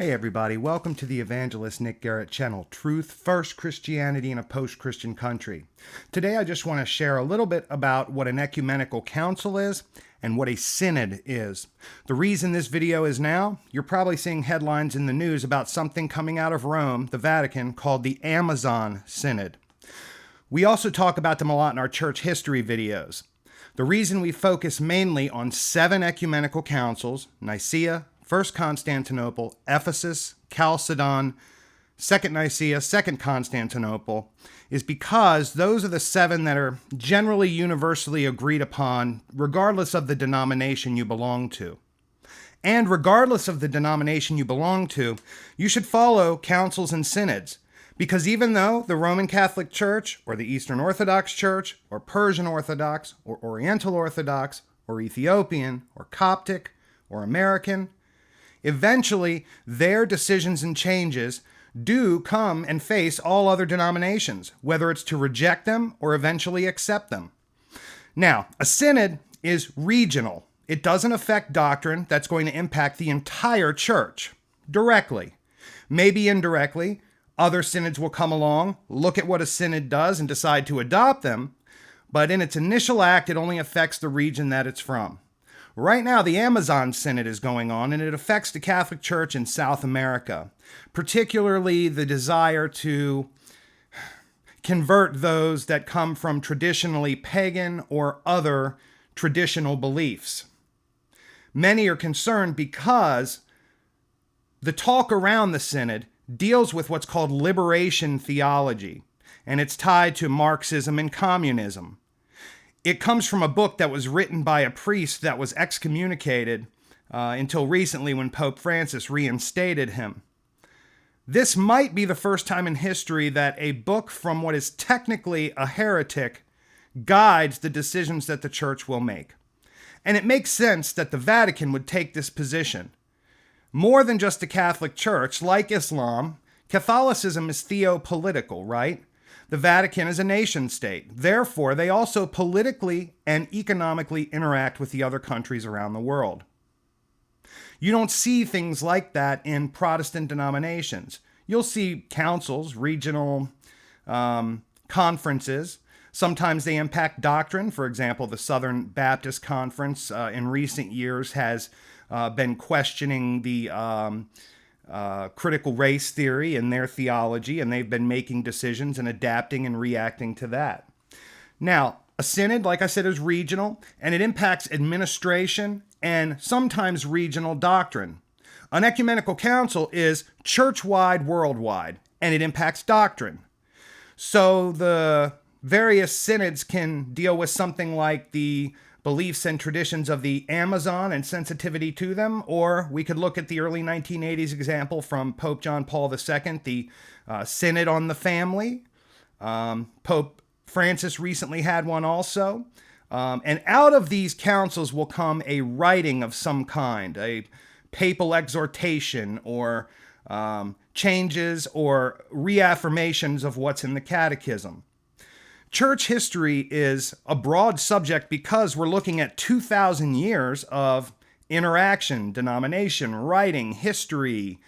Hey everybody, welcome to the Evangelist Nick Garrett channel, Truth First Christianity in a Post-Christian Country. Today I just want to share a little bit about what an ecumenical council is and what a synod is. The reason this video is now, you're probably seeing headlines in the news about something coming out of Rome, the Vatican, called the Amazon Synod. We also talk about them a lot in our church history videos. The reason we focus mainly on 7 ecumenical councils, Nicaea, First Constantinople, Ephesus, Chalcedon, Second Nicaea, Second Constantinople, is because those are the 7 that are generally universally agreed upon, regardless of the denomination you belong to. And regardless of the denomination you belong to, you should follow councils and synods, because even though the Roman Catholic Church, or the Eastern Orthodox Church, or Persian Orthodox, or Oriental Orthodox, or Ethiopian, or Coptic, or American, eventually, their decisions and changes do come and face all other denominations, whether it's to reject them or eventually accept them. Now, a synod is regional. It doesn't affect doctrine that's going to impact the entire church directly. Maybe indirectly, other synods will come along, look at what a synod does and decide to adopt them, but in its initial act, it only affects the region that it's from. Right now, the Amazon Synod is going on, and it affects the Catholic Church in South America, particularly the desire to convert those that come from traditionally pagan or other traditional beliefs. Many are concerned because the talk around the Synod deals with what's called liberation theology, and it's tied to Marxism and communism. It comes from a book that was written by a priest that was excommunicated until recently when Pope Francis reinstated him. This might be the first time in history that a book from what is technically a heretic guides the decisions that the church will make. And it makes sense that the Vatican would take this position. More than just the Catholic Church, like Islam, Catholicism is theopolitical, right? The Vatican is a nation state. Therefore, they also politically and economically interact with the other countries around the world. You don't see things like that in Protestant denominations. You'll see councils, regional conferences. Sometimes they impact doctrine. For example, the Southern Baptist Conference in recent years has been questioning the critical race theory and their theology, and they've been making decisions and adapting and reacting to that. Now, a synod, like I said, is regional, and it impacts administration and sometimes regional doctrine. An ecumenical council is church-wide, worldwide, and it impacts doctrine. So the various synods can deal with something like the beliefs and traditions of the Amazon and sensitivity to them, or we could look at the early 1980s example from Pope John Paul II, the Synod on the Family. Pope Francis recently had one also. And out of these councils will come a writing of some kind, a papal exhortation or changes or reaffirmations of what's in the catechism. Church history is a broad subject because we're looking at 2,000 years of interaction, denomination, writing, history,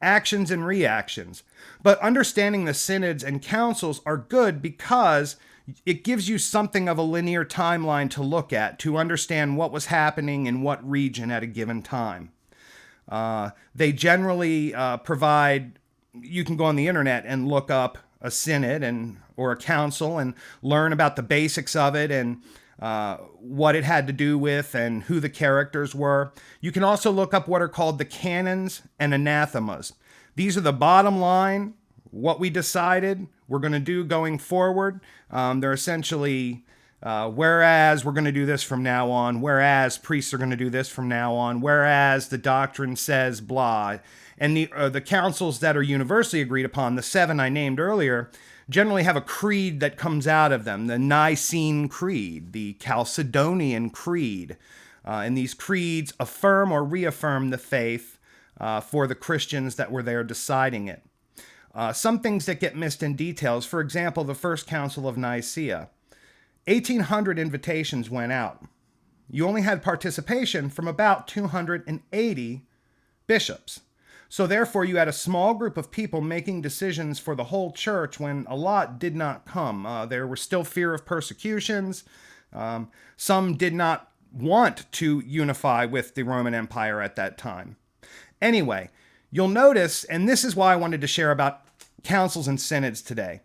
actions, and reactions. But understanding the synods and councils are good because it gives you something of a linear timeline to look at to understand what was happening in what region at a given time. They generally provide, you can go on the internet and look up a synod or a council and learn about the basics of it and what it had to do with and who the characters were. You can also look up what are called the canons and anathemas. These are the bottom line, what we decided we're going to do going forward. They're essentially, whereas we're going to do this from now on, whereas priests are going to do this from now on, whereas the doctrine says blah. And the councils that are universally agreed upon, the 7 I named earlier, generally have a creed that comes out of them. The Nicene Creed, the Chalcedonian Creed. And these creeds affirm or reaffirm the faith for the Christians that were there deciding it. Some things that get missed in details, for example, the First Council of Nicaea. 1,800 invitations went out. You only had participation from about 280 bishops. So therefore, you had a small group of people making decisions for the whole church when a lot did not come. There was still fear of persecutions. Some did not want to unify with the Roman Empire at that time. Anyway, you'll notice, and this is why I wanted to share about councils and synods today.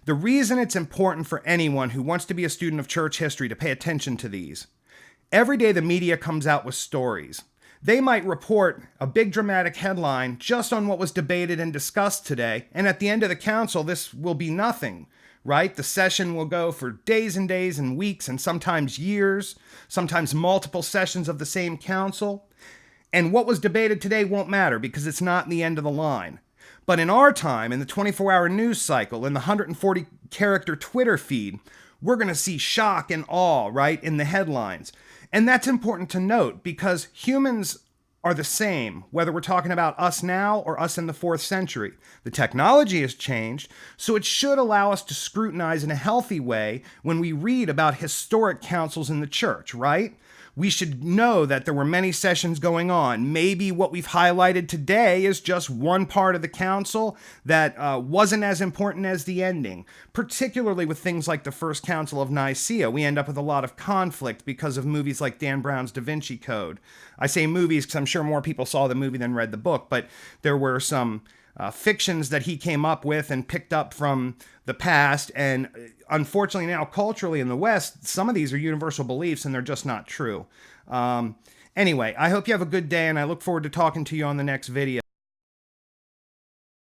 The reason it's important for anyone who wants to be a student of church history to pay attention to these. Every day the media comes out with stories. They might report a big dramatic headline just on what was debated and discussed today, and at the end of the council, this will be nothing, right? The session will go for days and days and weeks and sometimes years, sometimes multiple sessions of the same council. And what was debated today won't matter because it's not in the end of the line. But in our time, in the 24-hour news cycle, in the 140-character Twitter feed, we're going to see shock and awe, right, in the headlines. And that's important to note because humans are the same, whether we're talking about us now or us in the 4th century. The technology has changed, so it should allow us to scrutinize in a healthy way when we read about historic councils in the church, right? We should know that there were many sessions going on. Maybe what we've highlighted today is just one part of the council that wasn't as important as the ending, particularly with things like the First Council of Nicaea. We end up with a lot of conflict because of movies like Dan Brown's Da Vinci Code. I say movies because I'm sure more people saw the movie than read the book, but there were some fictions that he came up with and picked up from the past. And unfortunately now culturally in the West, some of these are universal beliefs and they're just not true. Anyway, I hope you have a good day and I look forward to talking to you on the next video.